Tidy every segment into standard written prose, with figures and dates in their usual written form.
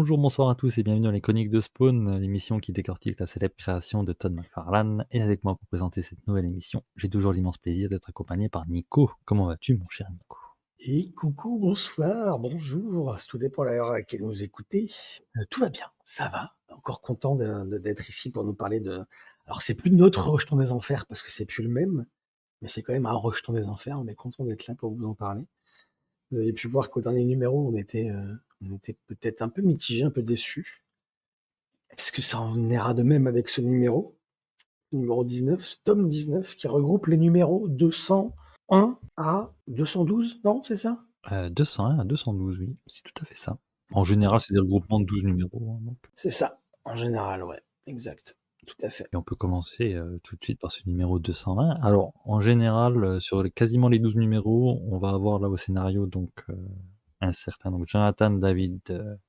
Bonjour, bonsoir à tous et bienvenue dans les Chroniques de Spawn, l'émission qui décortique la célèbre création de Todd McFarlane. Et avec moi pour présenter cette nouvelle émission, j'ai toujours l'immense plaisir d'être accompagné par Nico. Comment vas-tu, mon cher Nico? Et coucou, bonsoir, bonjour, tout dépend de l'heure à laquelle vous écoutez. Tout va bien, ça va. Encore content d'être ici pour nous parler de... Alors c'est plus notre rejeton des enfers parce que c'est plus le même, mais c'est quand même un rejeton des enfers. On est content d'être là pour vous en parler. Vous avez pu voir qu'au dernier numéro, on était peut-être un peu mitigé, un peu déçu. Est-ce que ça en ira de même avec ce numéro 19, ce tome 19, qui regroupe les numéros 201 à 212, non, c'est ça? 201 à 212, oui, c'est tout à fait ça. En général, c'est des regroupements de 12 numéros. Donc. C'est ça, en général, ouais, exact, tout à fait. Et on peut commencer tout de suite par ce numéro 220. Alors, en général, sur quasiment les 12 numéros, on va avoir là au scénario donc un certain donc, Jonathan David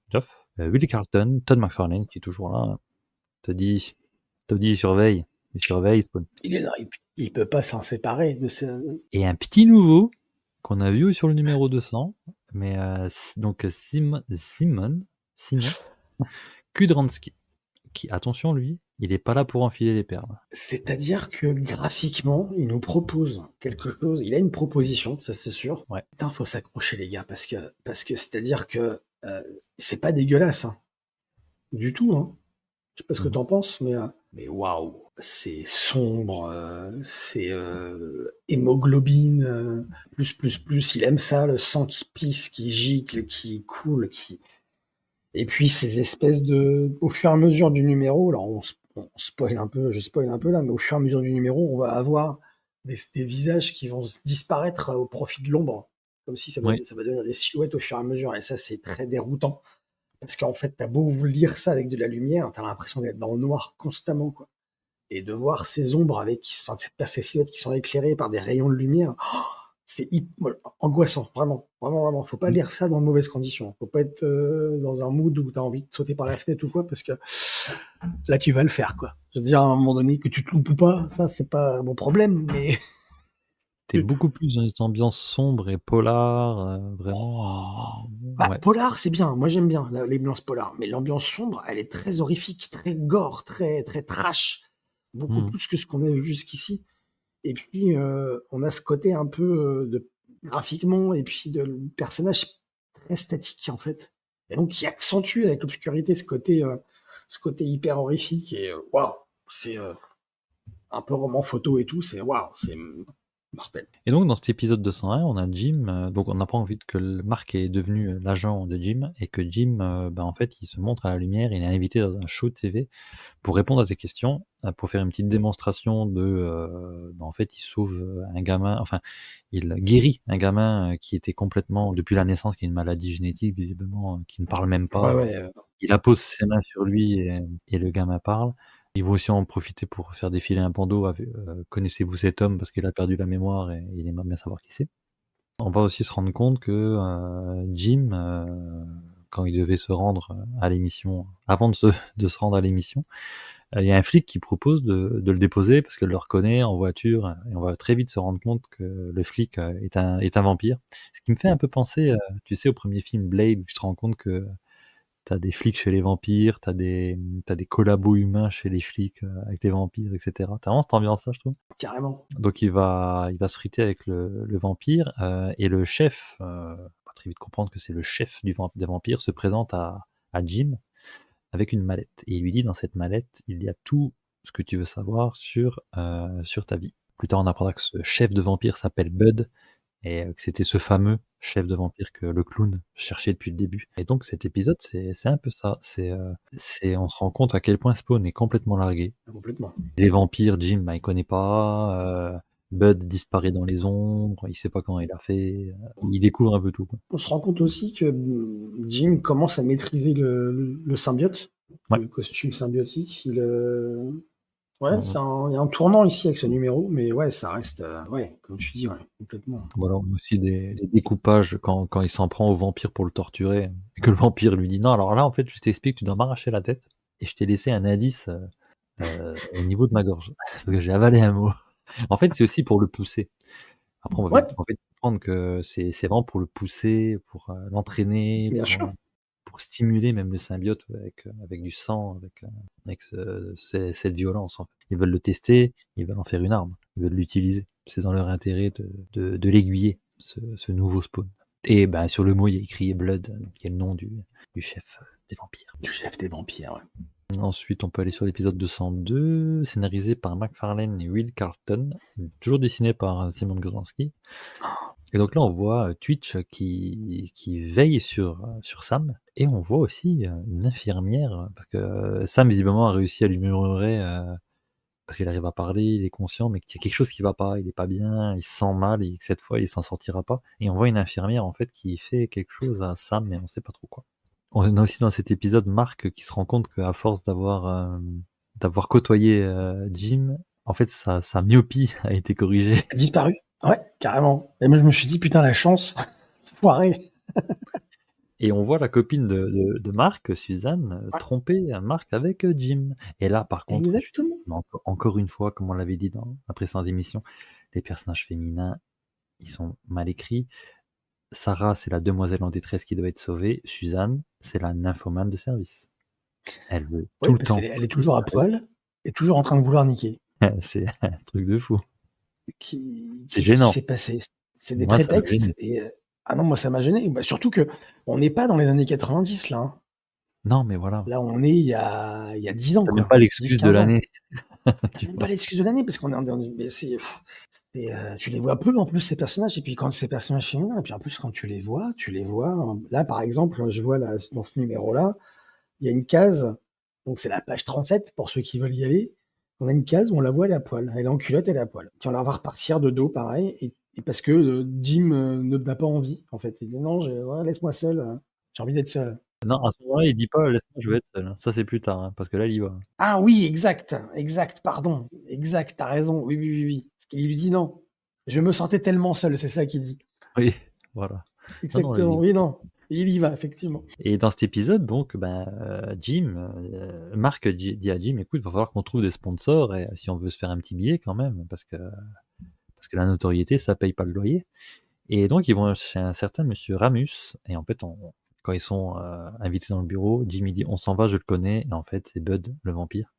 Joff, Willie Carlton, Todd McFarlane qui est toujours là. Toddy, il surveille. Il surveille, Spawn. Il est là, il peut pas s'en séparer de ce... Et un petit nouveau qu'on a vu sur le numéro 200, mais donc Simon Kudransky, qui, attention lui, il est pas là pour enfiler les perles. C'est-à-dire que graphiquement, il nous propose quelque chose, il a une proposition, ça c'est sûr. Ouais. Putain, faut s'accrocher les gars, parce que c'est-à-dire que c'est pas dégueulasse, hein. Du tout, hein. Je sais pas ce que t'en penses, mais waouh, c'est sombre, c'est hémoglobine, plus, il aime ça, le sang qui pisse, qui gicle, qui coule, qui... Et puis ces espèces de... Au fur et à mesure du numéro, alors on spoil un peu, je spoil un peu là, mais au fur et à mesure du numéro, on va avoir des visages qui vont disparaître au profit de l'ombre, comme si ça va devenir des silhouettes au fur et à mesure, et ça c'est très déroutant. Parce qu'en fait, t'as beau lire ça avec de la lumière, t'as l'impression d'être dans le noir constamment, quoi. Et de voir ces ombres ces silhouettes qui sont éclairées par des rayons de lumière, c'est angoissant, vraiment, vraiment, vraiment. Faut pas lire ça dans de mauvaises conditions. Faut pas être dans un mood où t'as envie de sauter par la fenêtre ou quoi, parce que là, tu vas le faire, quoi. Je veux dire, à un moment donné, que tu te loupes ou pas, ça, c'est pas mon problème, mais... T'es beaucoup plus dans une ambiance sombre et polar, vraiment. Ouais. Polar, c'est bien. Moi, j'aime bien l'ambiance polar. Mais l'ambiance sombre, elle est très horrifique, très gore, très, très trash. Beaucoup plus que ce qu'on a vu jusqu'ici. Et puis, on a ce côté un peu graphiquement, et puis de personnage très statique, en fait. Et donc, qui accentue avec l'obscurité ce côté hyper horrifique. Et waouh, c'est un peu roman photo et tout. C'est waouh, c'est mortel. Et donc dans cet épisode 201, on a Jim, donc on n'a pas envie que Mark est devenu l'agent de Jim, et que Jim, en fait, il se montre à la lumière, il est invité dans un show de TV pour répondre à tes questions, pour faire une petite démonstration de... en fait, il sauve un gamin, enfin, il guérit un gamin qui était complètement, depuis la naissance, qui a une maladie génétique, visiblement, qui ne parle même pas. Il appose ses mains sur lui et le gamin parle. Ils vont aussi en profiter pour faire défiler un bandeau. Connaissez-vous cet homme parce qu'il a perdu la mémoire et il aimerait bien savoir qui c'est. On va aussi se rendre compte que Jim, quand il devait se rendre à l'émission, avant de se rendre à l'émission, il y a un flic qui propose de le déposer parce qu'elle le reconnaît en voiture, et on va très vite se rendre compte que le flic est un vampire. Ce qui me fait un peu penser, tu sais, au premier film Blade, où tu te rends compte que t'as des flics chez les vampires, t'as des collabos humains chez les flics avec les vampires, etc. T'as vraiment cette ambiance-là, je trouve. Carrément. Donc il va se friter avec le vampire, et le chef, on va très vite comprendre que c'est le chef des vampires, se présente à Jim avec une mallette. Et il lui dit, dans cette mallette, il y a tout ce que tu veux savoir sur ta vie. Plus tard, on apprendra que ce chef de vampire s'appelle Bud, et que c'était ce fameux chef de vampire que le clown cherchait depuis le début. Et donc cet épisode, c'est un peu ça. On se rend compte à quel point Spawn est complètement largué. Complètement. Les vampires, Jim, il connaît pas. Bud disparaît dans les ombres, il sait pas comment il a fait. Il découvre un peu tout, quoi. On se rend compte aussi que Jim commence à maîtriser le symbiote, le costume symbiotique. Il y a un tournant ici avec ce numéro, mais ouais, ça reste, comme tu dis, complètement. Voilà, on a aussi des découpages quand il s'en prend au vampire pour le torturer, et que le vampire lui dit non, alors là, en fait, je t'explique, tu dois m'arracher la tête, et je t'ai laissé un indice au niveau de ma gorge, parce que j'ai avalé un mot. En fait, c'est aussi pour le pousser. Après, on va vite comprendre que c'est vraiment pour le pousser, pour l'entraîner, Bien sûr. pour pour stimuler même le symbiote avec du sang, avec cette violence, en fait. Ils veulent le tester, ils veulent en faire une arme, ils veulent l'utiliser. C'est dans leur intérêt de l'aiguiller, ce nouveau spawn. Et ben, sur le mot, il y a écrit Blood, qui est le nom du chef des vampires. Du chef des vampires, ouais. Ensuite, on peut aller sur l'épisode 202, scénarisé par McFarlane et Will Carlton, toujours dessiné par Simon Goranski. Et donc là, on voit Twitch qui veille sur Sam, et on voit aussi une infirmière, parce que Sam, visiblement, a réussi à lui murmurer, parce qu'il arrive à parler, il est conscient, mais qu'il y a quelque chose qui va pas, il est pas bien, il se sent mal, et que cette fois, il s'en sortira pas. Et on voit une infirmière, en fait, qui fait quelque chose à Sam, mais on sait pas trop quoi. On a aussi dans cet épisode Marc qui se rend compte qu'à force d'avoir côtoyé Jim, en fait, sa myopie a été corrigée. A disparu. Ouais, carrément. Et moi, je me suis dit, putain, la chance, foiré. Et on voit la copine de Marc, Suzanne, tromper Marc avec Jim. Et là, par contre, Exactement. encore une fois, comme on l'avait dit dans la précédente émission, les personnages féminins, ils sont mal écrits. Sarah, c'est la demoiselle en détresse qui doit être sauvée. Suzanne, c'est la nymphomane de service. Elle veut tout le temps. Elle est toujours à poil et toujours en train de vouloir niquer. C'est un truc de fou. C'est gênant. Qu'est-ce qui s'est passé? C'est des prétextes. Ah non, moi ça m'a gêné. Bah, surtout que on n'est pas dans les années 90 là. Hein. Non, mais voilà. Là, on est il y a 10 ans. T'as même pas l'excuse de l'année. T'as même pas l'excuse de l'année parce qu'on est en. Mais tu les vois peu en plus ces personnages. Et puis quand ces personnages féminins, et puis en plus quand tu les vois. Là, par exemple, je vois là, dans ce numéro-là, il y a une case. Donc c'est la page 37 pour ceux qui veulent y aller. On a une case où on la voit, elle est à poil. Elle est en culotte, elle est à poil. Puis on la va repartir de dos, pareil. Et parce que Jim n'a pas envie, en fait. Il dit non, laisse-moi seul. J'ai envie d'être seul. Non, à ce moment-là, il dit pas laisse-moi, je veux être seul. Ça, c'est plus tard, hein, parce que là, il y va. Ah oui, exact, pardon. Exact, t'as raison. Oui. Parce qu'il lui dit non. Je me sentais tellement seul, c'est ça qu'il dit. Oui, voilà. Exactement, non. Il y va, effectivement. Et dans cet épisode, donc, Marc dit à Jim, écoute, il va falloir qu'on trouve des sponsors et, si on veut se faire un petit billet quand même, parce que la notoriété, ça paye pas le loyer. Et donc, ils vont chez un certain monsieur Ramus, et en fait, quand ils sont invités dans le bureau, Jim il dit, on s'en va, je le connais, et en fait, c'est Bud, le vampire.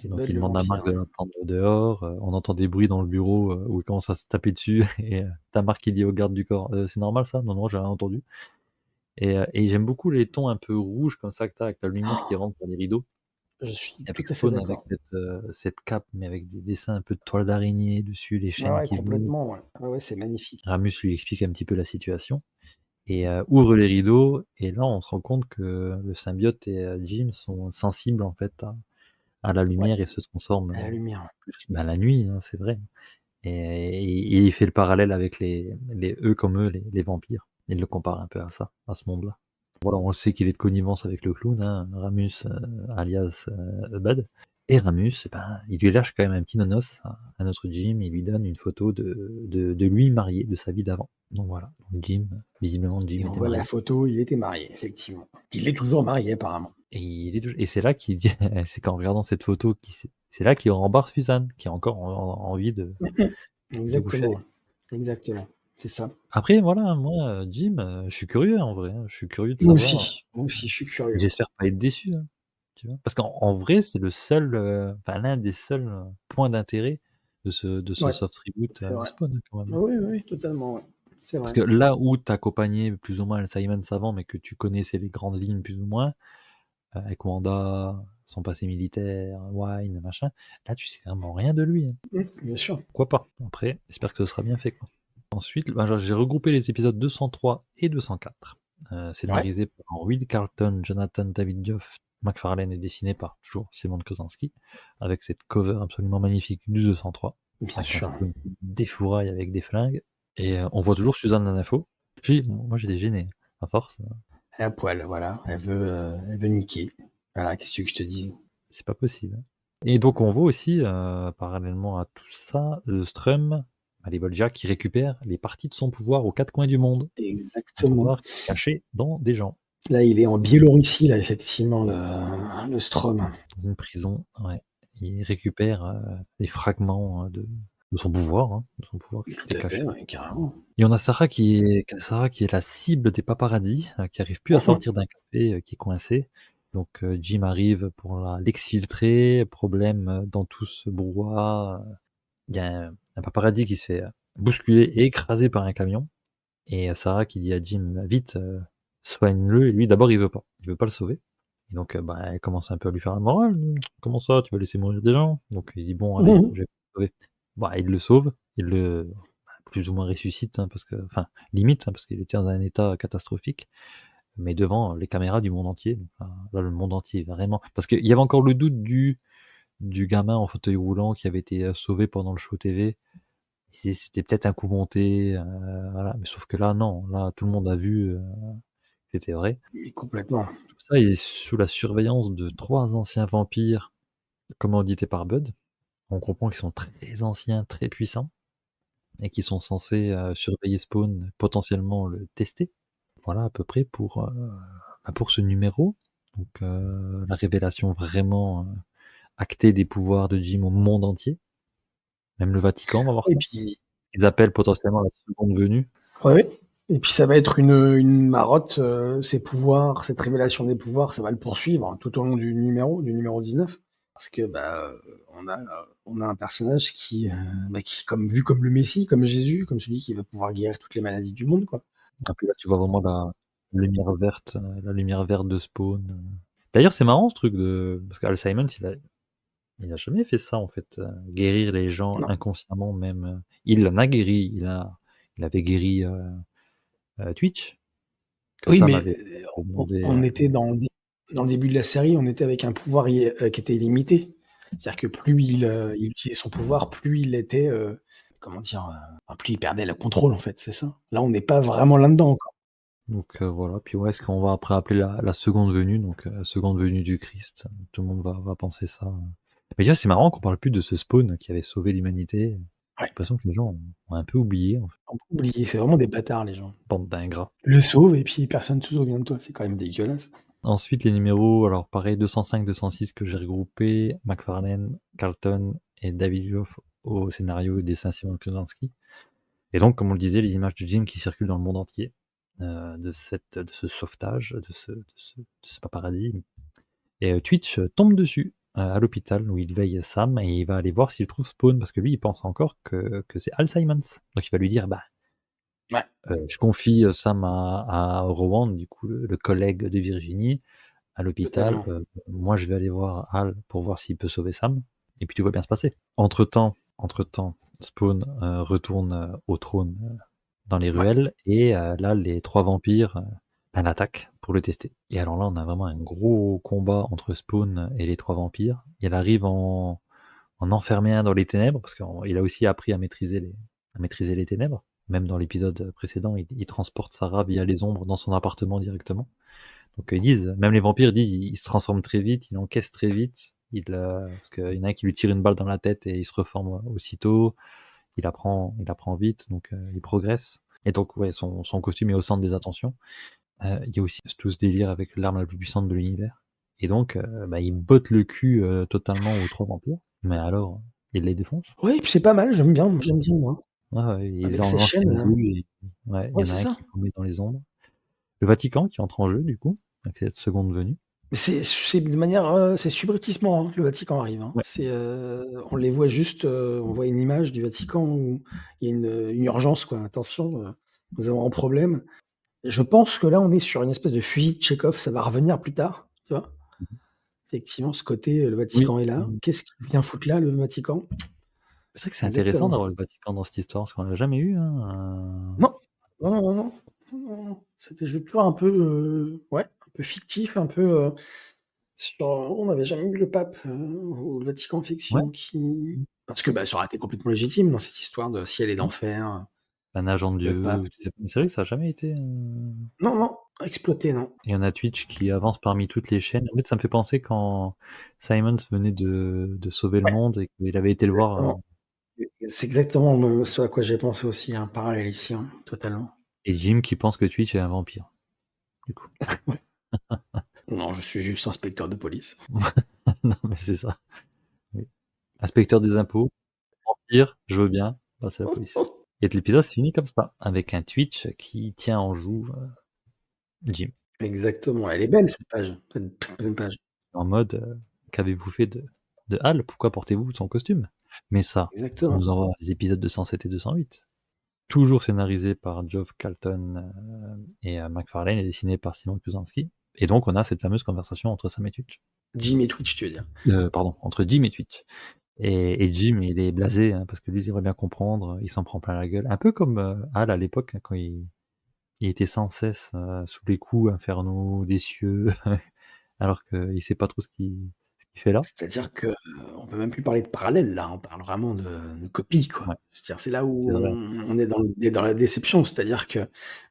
Donc il demande à Marc de l'entendre dehors, on entend des bruits dans le bureau où il commence à se taper dessus, et t'as Marc qui dit au garde du corps, c'est normal ça? Non, j'ai rien entendu. Et j'aime beaucoup les tons un peu rouges comme ça que t'as avec la lumière qui rentre dans les rideaux. Je suis avec tout à fait d'accord. Avec cette cape, mais avec des dessins un peu de toile d'araignée dessus, les chaînes qui complètement, ouais. Ah ouais, c'est magnifique. Ramus lui explique un petit peu la situation et ouvre les rideaux, et là on se rend compte que le symbiote et Jim sont sensibles en fait à la lumière et se transforment à la lumière. La nuit, hein, c'est vrai. Et il fait le parallèle avec les les vampires. Il le compare un peu à ça, à ce monde-là. Voilà, on sait qu'il est de connivence avec le clown, hein, Ramus, alias Bud. Et Ramus, il lui lâche quand même un petit nonos à notre Jim, il lui donne une photo de lui marié, de sa vie d'avant. Donc voilà, Jim, visiblement Jim était marié. La photo, il était marié, effectivement. Il est toujours marié, apparemment. Et c'est là qu'il dit, c'est qu'en regardant cette photo, c'est là qu'il rembarre Suzanne, qui a encore envie de Exactement. Exactement. C'est ça. Après, voilà, moi, Jim, je suis curieux en vrai. Je suis curieux de savoir. Moi aussi, je suis curieux. J'espère pas être déçu. Hein, tu vois, parce qu'en vrai, c'est le seul, l'un des seuls points d'intérêt de ce soft reboot de Spawn, quand même. Oui, totalement. Ouais. C'est vrai. Parce que là où tu accompagnais plus ou moins le Simon avant, mais que tu connaissais les grandes lignes plus ou moins, avec Wanda, son passé militaire, Wine, machin, là tu sais vraiment rien de lui. Hein. Bien sûr. Pourquoi pas? Après, j'espère que ce sera bien fait. Quoi. Ensuite, j'ai regroupé les épisodes 203 et 204. Scénarisé par Will Carlton, Jonathan David Joff, McFarlane et dessiné par toujours Simon Kosanski, avec cette cover absolument magnifique du 203. Bien sûr. Des fourrailles avec des flingues. Et on voit toujours Suzanne Lanafo. Moi j'étais gêné, à force. Elle est à poil, voilà. Elle veut niquer. Voilà, qu'est-ce que je te dise? C'est pas possible. Et donc on voit aussi, parallèlement à tout ça, Strum, Alibolja, qui récupère les parties de son pouvoir aux quatre coins du monde. Exactement. Un pouvoir caché dans des gens. Là, il est en Biélorussie, là, effectivement, le Strum. Dans une prison, ouais. Il récupère les fragments de de son pouvoir, hein, de son pouvoir qui Tout était à fait, caché. ouais, carrément. Et on a Sarah qui est la cible des paparazzis, qui arrive plus à sortir d'un café, qui est coincée. Donc Jim arrive pour l'exfiltrer. Problème, dans tout ce brouhaha, il y a un paparazzi qui se fait, bousculer et écraser par un camion et Sarah qui dit à Jim: «Vite, soigne-le» et lui d'abord il veut pas le sauver. Et donc bah, elle commence un peu à lui faire la morale: «Comment ça, tu vas laisser mourir des gens?» Donc il dit: «Bon allez, je vais le sauver». Bah, il le sauve, il le plus ou moins ressuscite, hein, parce que enfin limite, hein, parce qu'il était dans un état catastrophique, mais devant les caméras du monde entier. Enfin, là, le monde entier vraiment parce qu'il y avait encore le doute du gamin en fauteuil roulant qui avait été, sauvé pendant le show TV. C'était peut-être un coup monté, voilà, mais sauf que là non, là tout le monde a vu, que c'était vrai. Mais complètement. Tout ça est sous la surveillance de 3 anciens vampires commandités par Bud. On comprend qu'ils sont très anciens, très puissants et qui sont censés, surveiller Spawn, potentiellement le tester. Voilà à peu près pour ce numéro. Donc la révélation vraiment, actée des pouvoirs de Jim au monde entier. Même le Vatican va voir Et ça. puis Ils appellent potentiellement la seconde venue. ouais, ouais. Et puis ça va être une marotte, ces pouvoirs, cette révélation des pouvoirs, ça va le poursuivre hein, tout au long du numéro 19. Parce que bah, on a un personnage qui comme vu comme le Messie, comme Jésus, comme celui qui va pouvoir guérir toutes les maladies du monde, quoi. Et puis là, tu vois vraiment la lumière verte de Spawn. D'ailleurs, c'est marrant ce truc de parce qu'Al Simons, il a jamais fait ça en fait, guérir les gens Non. inconsciemment même. Il en a guéri, il avait guéri Twitch que Oui, Sam mais avait demandé. on était dans le début de la série, on était avec un pouvoir qui était illimité. C'est-à-dire que plus il utilisait son pouvoir, plus il était, comment dire? Enfin, plus il perdait le contrôle, en fait, c'est ça. Là, on n'est pas vraiment là-dedans encore. Donc voilà. Puis ouais, ce qu'on va après appeler la seconde venue, donc seconde venue du Christ. Tout le monde va penser ça. Mais déjà, c'est marrant qu'on parle plus de ce Spawn qui avait sauvé l'humanité. J'ai Ouais, l'impression que les gens ont un peu oublié en fait. on peut oublier, c'est vraiment des bâtards, les gens. Bande d'ingrats. Le sauve et puis personne se souvient de toi, c'est quand même dégueulasse. Ensuite, les numéros, alors pareil, 205, 206 que j'ai regroupés, McFarlane, Carlton et David Joff au scénario et dessin Simon Klzansky. Et donc, comme on le disait, les images de Jim qui circulent dans le monde entier, de ce sauvetage, de ce paparazzi. Et Twitch tombe dessus à l'hôpital où il veille Sam et il va aller voir s'il trouve Spawn parce que lui, il pense encore que c'est Al Simons. Donc il va lui dire, bah, Ouais, je confie Sam à Rowan, du coup, le collègue de Virginie, à l'hôpital. totalement. Moi, je vais aller voir Al pour voir s'il peut sauver Sam. Et puis tout va bien se passer. Entre-temps, Spawn retourne au trône dans les Ouais. ruelles et là, les 3 vampires l'attaquent pour le tester. Et alors là, on a vraiment un gros combat entre Spawn et les 3 vampires. Il arrive en enfermer un dans les ténèbres parce qu'il a aussi appris à maîtriser les ténèbres. Même dans l'épisode précédent, il transporte Sarah via les ombres dans son appartement directement. Donc ils disent, même les vampires disent, il se transforme très vite, il encaisse très vite, parce qu'il y en a un qui lui tire une balle dans la tête et il se reforme aussitôt. Il apprend vite, donc il progresse. Et donc ouais, son costume est au centre des attentions. Il y a aussi tout ce délire avec l'arme la plus puissante de l'univers. Et donc bah, il botte le cul totalement aux 3 vampires. Mais alors, il les défonce. Ouais, et puis c'est pas mal, j'aime bien moi. Ouais, ouais, il Avec en ces lance chaînes, une grue et ouais, il y ouais, en a c'est un ça. qui tombe dans les ombres. Le Vatican qui entre en jeu du coup, avec cette seconde venue. Mais c'est de manière, c'est subrepticement, hein, que le Vatican arrive, hein. Ouais. C'est, on les voit juste, on voit une image du Vatican où il y a une urgence quoi. «Attention, nous avons un problème». Je pense que là, on est sur une espèce de fusil de Tchekhov, ça va revenir plus tard, tu vois? Effectivement, ce côté, le Oui. Vatican est là. Mmh. Qu'est-ce qu'il vient foutre là, le Vatican? C'est vrai que c'est intéressant Exactement. d'avoir le Vatican dans cette histoire, parce qu'on l'a jamais eu, hein, Non. Non, non, non, non. Non, non, non. C'était je toujours un peu, ouais, un peu fictif, un peu, on n'avait jamais eu le pape, ou le Vatican ouais. fiction qui parce que, bah, ça aurait été complètement légitime dans cette histoire de ciel et Mmh. d'enfer, Un agent de le Dieu, pape. ou c'est vrai que ça a jamais été, Non, non, exploité, non. il y en a Twitch qui avance parmi toutes les chaînes. En fait, ça me fait penser quand Simons venait de sauver le Ouais, monde et qu'il avait été le voir, exactement. C'est exactement ce à quoi j'ai pensé aussi, un parallèle ici, hein, totalement. et Jim qui pense que Twitch est un vampire, du coup. Non, je suis juste inspecteur de police. Non, mais c'est ça, oui. Inspecteur des impôts, pire, je veux bien passer la police. Et l'épisode se finit comme ça, avec un Twitch qui tient en joue Jim. Exactement, elle est belle cette page, cette pleine page. En mode qu'avez-vous fait de Hal? Pourquoi portez-vous son costume? Mais ça Exactement. nous envoie les épisodes 207 et 208. Toujours scénarisé par Geoff Calton et McFarlane et dessiné par Simon Kusanski. Et donc on a cette fameuse conversation entre Sam et Twitch. Jim et Twitch, tu veux dire? Pardon, entre Jim et Twitch. Et Jim, il est blasé, hein, parce que lui, il aimerait bien comprendre, il s'en prend plein la gueule. Un peu comme Hal à l'époque, hein, quand il était sans cesse sous les coups infernaux des cieux, alors qu'il sait pas trop ce qu'il fait là. C'est-à-dire que, on peut même plus parler de parallèle là, on parle vraiment de copie, quoi. Ouais, C'est-à-dire, c'est là c'est où vrai. on est dans la déception. C'est-à-dire que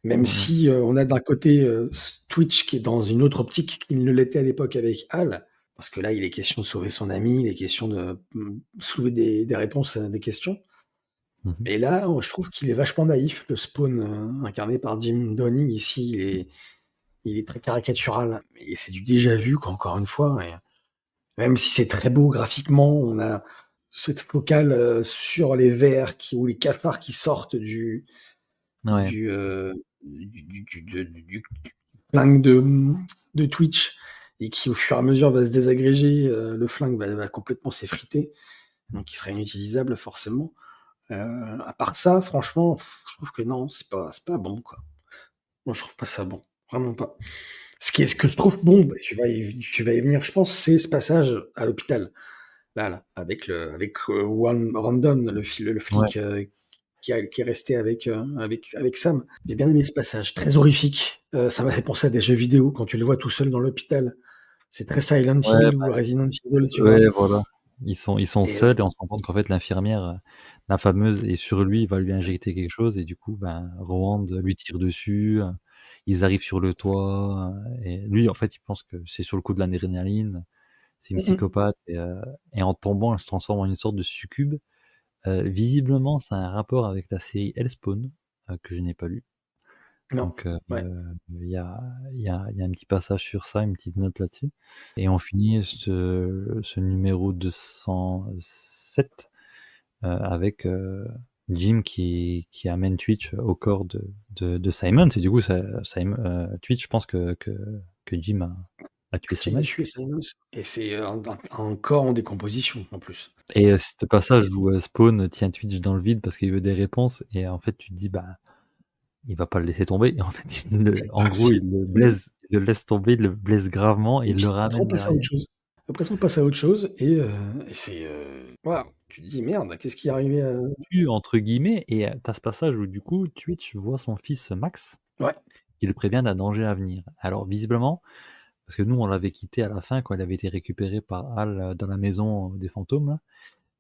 même Mmh mh. si, on a d'un côté, Twitch qui est dans une autre optique qu'il ne l'était à l'époque avec Hal, parce que là, il est question de sauver son ami, il est question de, soulever des réponses à des questions. Mmh mh. Et là, je trouve qu'il est vachement naïf. Le Spawn, incarné par Jim Downing ici, il est très caricatural et c'est du déjà vu quoi, encore une fois. Et même si c'est très beau graphiquement, on a cette focale, sur les vers ou les cafards qui sortent Ouais, du flingue de Twitch et qui, au fur et à mesure, va se désagréger, le flingue va complètement s'effriter, donc il sera inutilisable forcément. À part ça, franchement, je trouve que non, c'est pas bon, quoi. Moi, je trouve pas ça bon, vraiment pas. Ce que je trouve bon, bah, tu vas y venir, je pense, c'est ce passage à l'hôpital. Là, avec One Random, le ouais, flic qui est resté avec Sam. J'ai bien aimé ce passage, très horrifique. Ça m'a fait penser à des jeux vidéo quand tu le vois tout seul dans l'hôpital. C'est très Silent ouais, Hill bah, ou Resident Evil, tu vois. ouais, voilà. Ils sont Et seuls et on se rend compte qu'en fait l'infirmière, la fameuse est sur lui, va lui exact. injecter quelque chose et du coup, ben, Roland lui tire dessus, ils arrivent sur le toit, et lui, en fait, il pense que c'est sur le coup de l'adrénaline, c'est une Mm, mm. psychopathe et en tombant, elle se transforme en une sorte de succube. Visiblement, ça a un rapport avec la série Hellspawn, que je n'ai pas lu. Non, Donc ouais. il y a un petit passage sur ça, une petite note là-dessus et on finit ce numéro 207, avec, Jim qui amène Twitch au corps de Simon et du coup Twitch pense que Jim a tué Que tu as Simon tué Silence et c'est un corps en décomposition, en plus. et ce passage Et où, Spawn tient Twitch dans le vide parce qu'il veut des réponses et en fait tu te dis: «Bah, il va pas le laisser tomber» et en fait en bah, gros si. il le laisse tomber, il le blesse gravement et Et il le puis après on ramène passe à autre derrière. chose. Après ça, on passe à autre chose et c'est, waouh! Tu te dis: «Merde, qu'est-ce qui est arrivé à» «Tu» entre guillemets et tu as ce passage où du coup Twitch voit son fils Max, ouais, qui le prévient d'un danger à venir. Alors visiblement, parce que nous on l'avait quitté à la fin quand il avait été récupéré par Hal, dans la maison des fantômes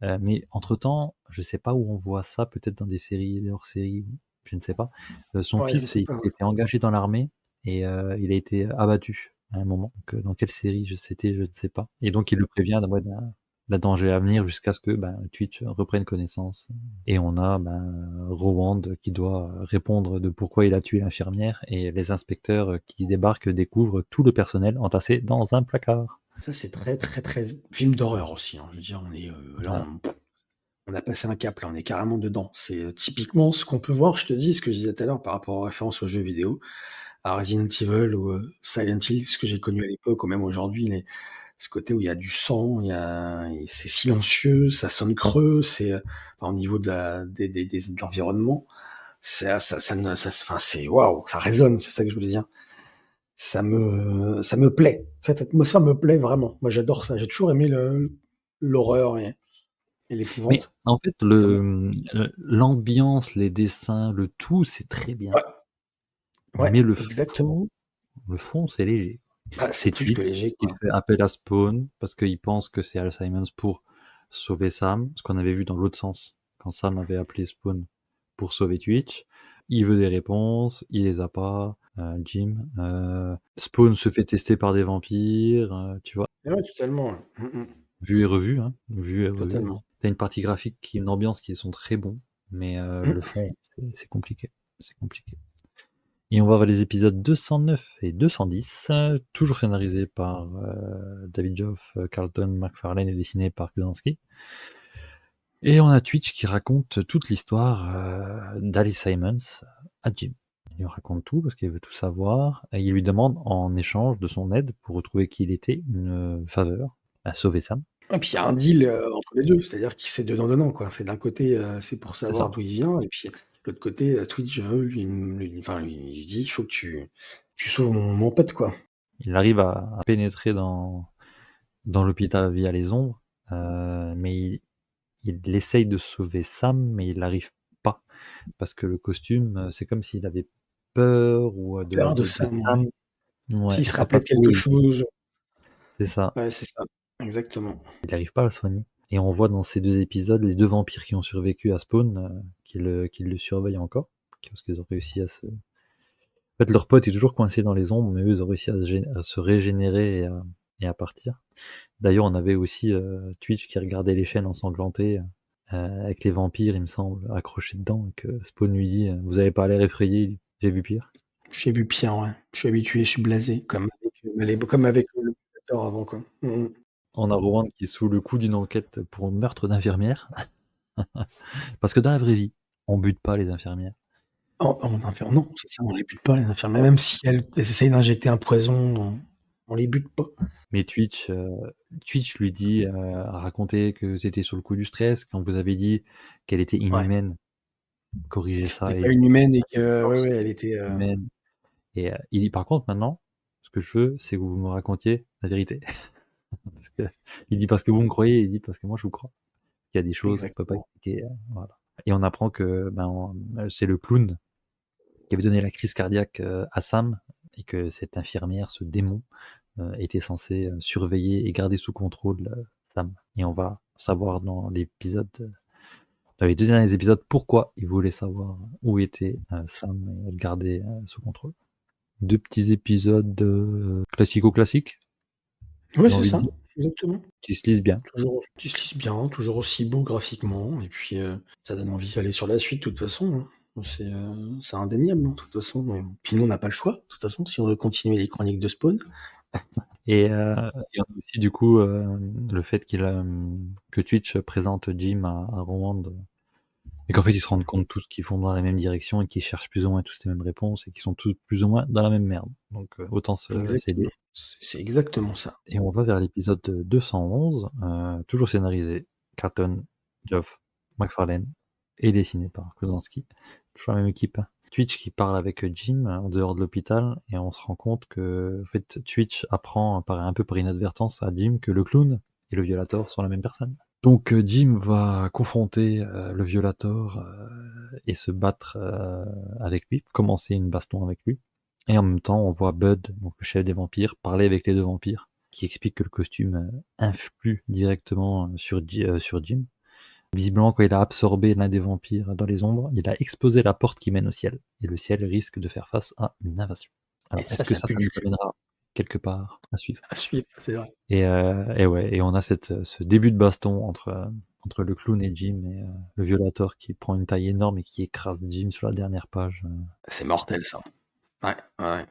là, mais entre-temps, je sais pas où on voit ça, peut-être dans des séries, des hors-séries, je ne sais pas. Son ouais, je ne fils sais pas, ouais. s'était engagé dans l'armée et il a été abattu à un moment. Donc dans quelle série je ne sais pas et donc il le prévient d'un danger à venir jusqu'à ce que, ben, Twitch reprenne connaissance et on a, ben, Rowand qui doit répondre de pourquoi il a tué l'infirmière et les inspecteurs qui débarquent découvrent tout le personnel entassé dans un placard. Ça, c'est très, très, très film d'horreur aussi, hein. Je veux dire, on est, là, Voilà. on a passé un cap, là, on est carrément dedans. C'est, typiquement ce qu'on peut voir, je te dis, ce que je disais tout à l'heure par rapport aux références aux jeux vidéo, à Resident Evil ou, Silent Hill, ce que j'ai connu à l'époque ou même aujourd'hui, ce côté où il y a du sang, et c'est silencieux, ça sonne creux, c'est, enfin, au niveau de l'environnement, ça ne ça enfin, c'est waouh, ça résonne, c'est ça que je voulais dire. Ça me plaît. Cette atmosphère me plaît vraiment. Moi, j'adore ça. J'ai toujours aimé l'horreur et Mais l'épouvante. en fait, Ça me l'ambiance, les dessins, le tout, c'est très bien. ouais, ouais, Mais exactement. le fond, c'est léger. Bah, c'est C'est plus Twitch que léger, qui quoi. fait appel à Spawn parce qu'il pense que c'est Al Simons pour sauver Sam, ce qu'on avait vu dans l'autre sens, quand Sam avait appelé Spawn pour sauver Twitch. Il veut des réponses, il les a pas, Jim. Spawn se fait tester par des vampires, tu vois? Ouais, totalement, ouais. Vu et revu, hein, vu et revu. Totalement. Tu une partie graphique, une ambiance qui sont très bons, mais le Mmh. fond, c'est compliqué, c'est compliqué. Et on va voir les épisodes 209 et 210, toujours scénarisés par, David Joff, Carlton McFarlane et dessinés par Kusanski. Et on a Twitch qui raconte toute l'histoire d'Alice Simons à Jim. Il lui raconte tout parce qu'il veut tout savoir et il lui demande en échange de son aide pour retrouver qui il était une faveur à sauver Sam. Et puis il y a un deal entre les deux, c'est-à-dire que c'est donnant-donnant, quoi. C'est d'un côté, c'est pour C'est savoir ça. d'où il vient, et puis de l'autre côté, Twitch veut enfin, lui dit il faut que tu sauves mon pote, quoi. Il arrive à pénétrer dans l'hôpital via les ombres, mais il essaye de sauver Sam, mais il n'arrive pas parce que le costume, c'est comme s'il avait peur ou Peur de de Sam, Sam. ouais. Ouais, S'il il se sait pas rappelait de trop. quelque chose. C'est ça. Ouais, c'est ça, exactement. Il n'arrive pas à le soigner. Et on voit dans ces 2 épisodes les 2 vampires qui ont survécu à Spawn, qui le surveillent encore, parce qu'ils ont réussi à se en fait, leur pote est toujours coincé dans les ombres, mais eux, ils ont réussi à se régénérer et à partir. D'ailleurs, on avait aussi, Twitch qui regardait les chaînes ensanglantées, avec les vampires, il me semble, accrochés dedans et que Spawn lui dit: «Vous avez pas l'air effrayé, j'ai vu pire». J'ai vu pire, ouais. Je suis habitué, je suis blasé, comme avec le Predator avant, quoi. On a Rowan qui est sous le coup d'une enquête pour meurtre d'infirmière. Parce que dans la vraie vie, on bute pas les infirmières. En non, c'est ça, on les bute pas les infirmières, même si elles essayent d'injecter un poison, on les bute pas. Mais Twitch lui dit, a raconté que c'était sur le coup du stress, quand vous avez dit qu'elle était Ouais. inhumaine, corrigez ça C'est et pas une humaine et que ouais, force elle était, humaine. Et il dit: «Par contre maintenant, ce que je veux, c'est que vous me racontiez la vérité». Parce que il dit: «Parce que vous me croyez», il dit: «Parce que moi je vous crois». Il y a des choses qu'on peut pas exactement. expliquer, voilà. Et on apprend que, c'est le clown qui avait donné la crise cardiaque, à Sam et que cette infirmière, ce démon, était censé, surveiller et garder sous contrôle, Sam. Et on va savoir dans les 2 derniers épisodes pourquoi il voulait savoir où était, Sam et le garder, sous contrôle. 2 petits épisodes, classico-classiques, Ouais, j'ai c'est envie de ça, dire, exactement. qui se lisent bien. Toujours qui se lise bien, toujours aussi beau graphiquement, et puis, ça donne envie d'aller sur la suite de toute façon, hein. C'est indéniable, hein, de toute façon, mais puis nous on n'a pas le choix, de toute façon, si on veut continuer les chroniques de Spawn. Et on a aussi du coup, le fait que Twitch présente Jim à Roland et qu'en fait ils se rendent compte tous qu'ils vont dans la même direction et qu'ils cherchent plus ou moins tous les mêmes réponses et qu'ils sont tous plus ou moins dans la même merde. Donc autant s'aider. Exactement, c'est exactement ça. Et on va vers l'épisode 211, toujours scénarisé, Carlton, Geoff, McFarlane et dessiné par Kozansky. Toujours la même équipe. Twitch qui parle avec Jim en dehors de l'hôpital et on se rend compte que en fait, Twitch apprend un peu par inadvertance à Jim que le clown et le violator sont la même personne. Donc Jim va confronter le violator et se battre avec lui, commencer une baston avec lui. Et en même temps, on voit Bud, donc le chef des vampires, parler avec les 2 vampires, qui explique que le costume influe directement sur Jim. Visiblement, quand il a absorbé l'un des vampires dans les ombres, il a exposé la porte qui mène au ciel. Et le ciel risque de faire face à une invasion. Et Alors, est-ce ça, que ça ça pue nous du cul. amènera quelque part à suivre? À suivre, c'est vrai. Et ouais, et on a ce début de baston entre le clown et Jim, et le violator qui prend une taille énorme et qui écrase Jim sur la dernière page. C'est mortel ça. Ouais, ouais.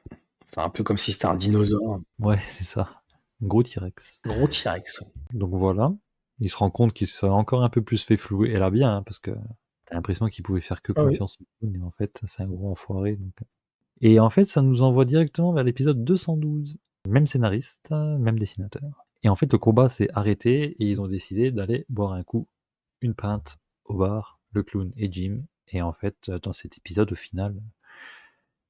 C'est un peu comme si c'était un dinosaure. Ouais, c'est ça. Gros T-Rex. Gros T-Rex. Donc voilà, il se rend compte qu'il s'est encore un peu plus fait flouer, et là bien, hein, parce que t'as l'impression qu'il pouvait faire que Ah oui. confiance au clown, et en fait, c'est un gros enfoiré. Et en fait, ça nous envoie directement vers l'épisode 212. Même scénariste, même dessinateur. Et en fait, le combat s'est arrêté et ils ont décidé d'aller boire un coup, une pinte au bar, le clown et Jim. Et en fait, dans cet épisode, au final,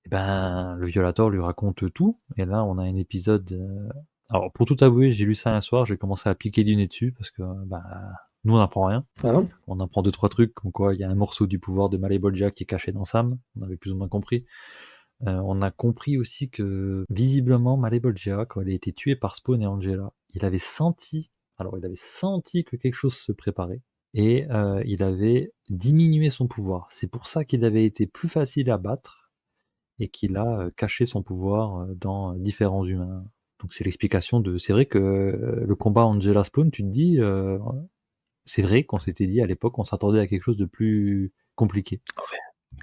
eh ben, le violator lui raconte tout. Et là, on a un épisode. Alors, pour tout avouer, j'ai lu ça un soir, j'ai commencé à piquer du nez dessus parce que nous, on n'apprend rien. Ah non. On apprend 2-3 trucs, comme quoi il y a un morceau du pouvoir de Malebolgia qui est caché dans Sam. On avait plus ou moins compris. On a compris aussi que visiblement Malebolgia, quand elle a été tuée par Spawn et Angela, il avait senti que quelque chose se préparait et il avait diminué son pouvoir. C'est pour ça qu'il avait été plus facile à battre et qu'il a caché son pouvoir dans différents humains. Donc c'est l'explication de. C'est vrai que le combat Angela Spawn, tu te dis, c'est vrai qu'on s'était dit à l'époque, on s'attendait à quelque chose de plus compliqué.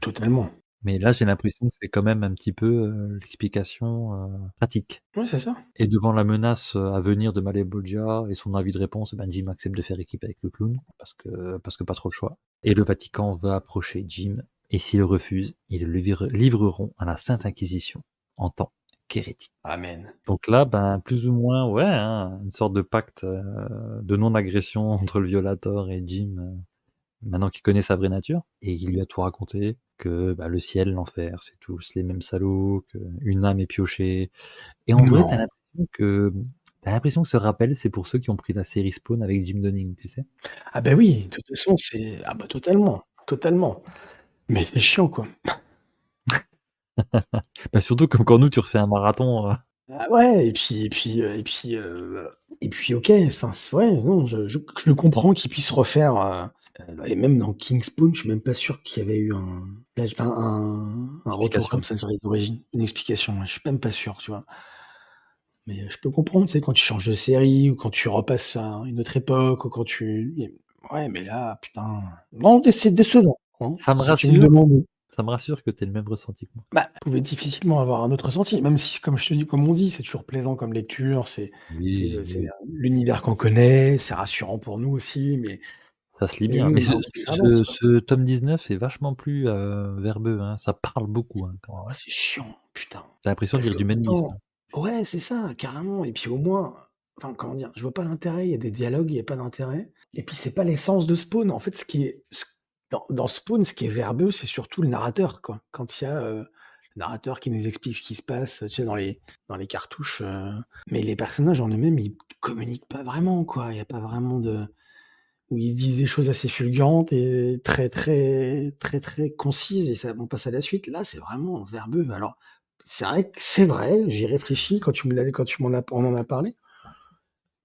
Totalement. Mais là, j'ai l'impression que c'est quand même un petit peu, l'explication, pratique. Ouais, c'est ça. Et devant la menace, à venir de Malebolgia et son avis de réponse, ben, Jim accepte de faire équipe avec le clown parce que pas trop le choix. Et le Vatican va approcher Jim et s'il refuse, ils le livreront à la Sainte Inquisition en tant qu'hérétique. Amen. Donc là, ben, plus ou moins, ouais, hein, une sorte de pacte, de non-agression entre le Violator et Jim, maintenant qu'il connaît sa vraie nature. Et il lui a tout raconté, que bah, le ciel, l'enfer, c'est tous les mêmes salauds, qu'une âme est piochée. Et en vrai, Non. t'as l'impression que ce rappel, c'est pour ceux qui ont pris la série Spawn avec Jim Donning, tu sais? Ah bah oui, de toute façon, c'est ah bah totalement, totalement. Mais c'est chiant, quoi. Bah, surtout comme quand nous, tu refais un marathon, Ah ouais, et puis OK, enfin, c'est vrai, non, je le comprends qu'ils puissent refaire, et même dans Kingspawn, je suis même pas sûr qu'il y avait eu un retour explication. comme ça sur les origines, une explication, ouais, je suis même pas sûr, tu vois? Mais je peux comprendre, tu sais, quand tu changes de série ou quand tu repasses à une autre époque ou quand tu ouais, mais là, putain, non, c'est décevant, hein, Ça me si tu me rassure, demandes. ça me rassure que tu aies le même ressenti que moi. Bah, vous pouvez difficilement avoir un autre ressenti, même si, comme je te dis, comme on dit, c'est toujours plaisant comme lecture, Oui, c'est oui, l'univers qu'on connaît, c'est rassurant pour nous aussi, ça se lit mais bien. Mais oui, ce non, ce ça avance, ce quoi. ce tome 19 est vachement plus, verbeux, hein, ça parle beaucoup, hein, quand même. Ouais, c'est chiant, putain, Tu l'impression de parce lire que du Mendes, autant là. ouais, c'est ça, carrément, et puis au moins, enfin, comment dire? Je vois pas l'intérêt, il y a des dialogues, il y a pas d'intérêt, et puis c'est pas l'essence de Spawn. En fait, dans Spawn, ce qui est verbeux, c'est surtout le narrateur, quoi. Quand il y a, le narrateur qui nous explique ce qui se passe, tu sais, dans les cartouches, mais les personnages en eux-mêmes, ils communiquent pas vraiment, quoi. Il y a pas vraiment de où ils disent des choses assez fulgurantes et très, très, très, très concises et ça on passe à la suite. Là, c'est vraiment verbeux. Alors, c'est vrai que c'est vrai, j'y réfléchis quand on en a parlé.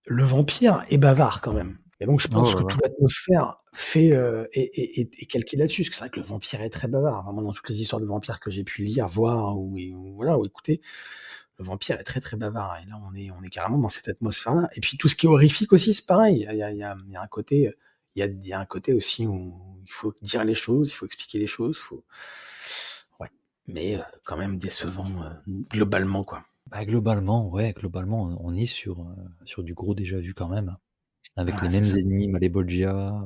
Le vampire est bavard quand même. Et donc je Oh pense là que là. toute l'atmosphère fait, est calquée là-dessus. Parce que c'est vrai que le vampire est très bavard. Vraiment dans toutes les histoires de vampires que j'ai pu lire, voir ou voilà, ou écouter, le vampire est très, très bavard et là on est carrément dans cette atmosphère-là et puis tout ce qui est horrifique aussi, c'est pareil. Il y a un côté, il y a un côté aussi où il faut dire les choses, il faut expliquer les choses, faut ouais, mais quand même décevant, globalement, quoi. Bah, globalement, ouais, globalement, on est sur du gros déjà vu quand même, avec les Ouais, c'est mêmes ça, ennemis Malebolgia,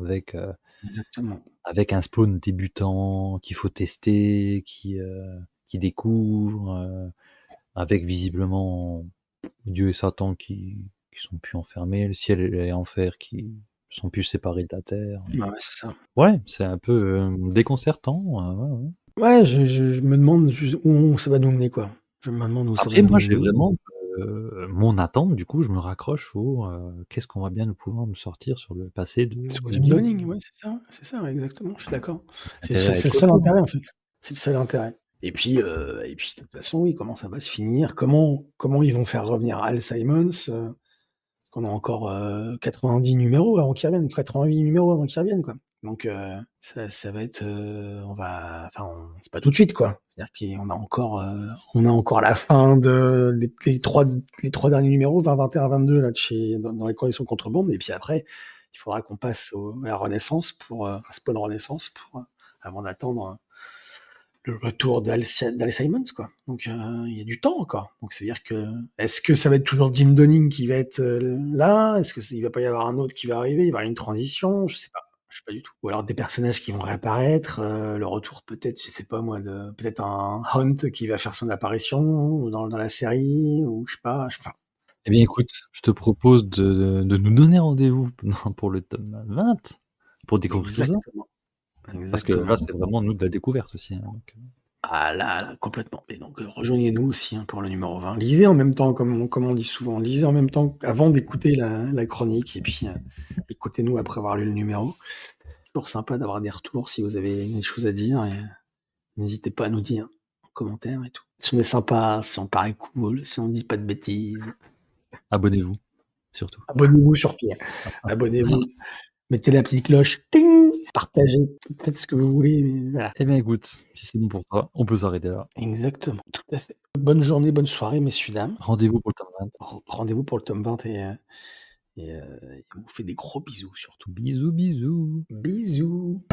exactement. avec un spawn débutant qu'il faut tester, qui découvre, avec visiblement Dieu et Satan qui sont plus enfermés, le ciel et l'enfer qui sont plus séparés de la terre. Ouais, ouais, c'est ça. Ouais, c'est un peu, déconcertant, ouais, ouais. Ouais, je me demande jus où ça va nous mener, quoi. Je me demande où ça va Après nous moi j'ai mener. vraiment, mon attente du coup je me raccroche au, qu'est-ce qu'on va bien nous pouvoir nous sortir sur le passé Sur de du Jim? Dunning, ouais, c'est ça, ouais, exactement, je suis d'accord. Ça a intérêt à C'est le être seul costaud, hein. intérêt, en fait. C'est le seul intérêt. Et puis de toute façon, oui, comment ça va se finir? Comment ils vont faire revenir Al Simons? Parce qu'on a encore, 90 numéros avant qu'ils reviennent, 88 numéros avant qu'ils reviennent, quoi. Donc ça va être, c'est pas tout de suite, quoi. C'est-à-dire qu'on a encore la fin de les 3 derniers numéros, 20, 21, 22 là de chez dans les collections Contrebande et puis après, il faudra qu'on passe à la Renaissance à Spawn Renaissance avant d'attendre, le retour d'Al Simons, quoi. Donc il y a du temps encore. Donc c'est-à-dire que est-ce que ça va être toujours Jim Donning qui va être, là? Est-ce que il va pas y avoir un autre qui va arriver? Il va y avoir une transition? Je sais pas. Je sais pas du tout. Ou alors des personnages qui vont réapparaître, le retour peut-être, je sais pas moi, de peut-être un Hunt qui va faire son apparition ou dans la série ou je sais pas. Eh bien écoute, je te propose de nous donner rendez-vous pour le tome 20 pour découvrir tout ça. Exactement, Parce que là, exactement. c'est vraiment nous de la découverte aussi, hein, donc Ah là, complètement. Et donc, rejoignez-nous aussi, hein, pour le numéro 20. Lisez en même temps, comme on dit souvent, lisez en même temps avant d'écouter la chronique, et puis écoutez-nous après avoir lu le numéro. Toujours sympa d'avoir des retours si vous avez des choses à dire, et n'hésitez pas à nous dire en commentaire et tout. Si on est sympa, si on paraît cool, si on dit pas de bêtises. abonnez-vous, surtout. Abonnez-vous surtout. Abonnez-vous, mettez la petite cloche, ting, partagez, faites ce que vous voulez, mais voilà. Eh bien écoute, si c'est bon pour toi, on peut s'arrêter là. Exactement, tout à fait. Bonne journée, bonne soirée, messieurs, dames. Rendez-vous pour le tome 20. Rendez-vous pour le tome 20 et on vous fait des gros bisous surtout. Bisous, bisous. Bisous.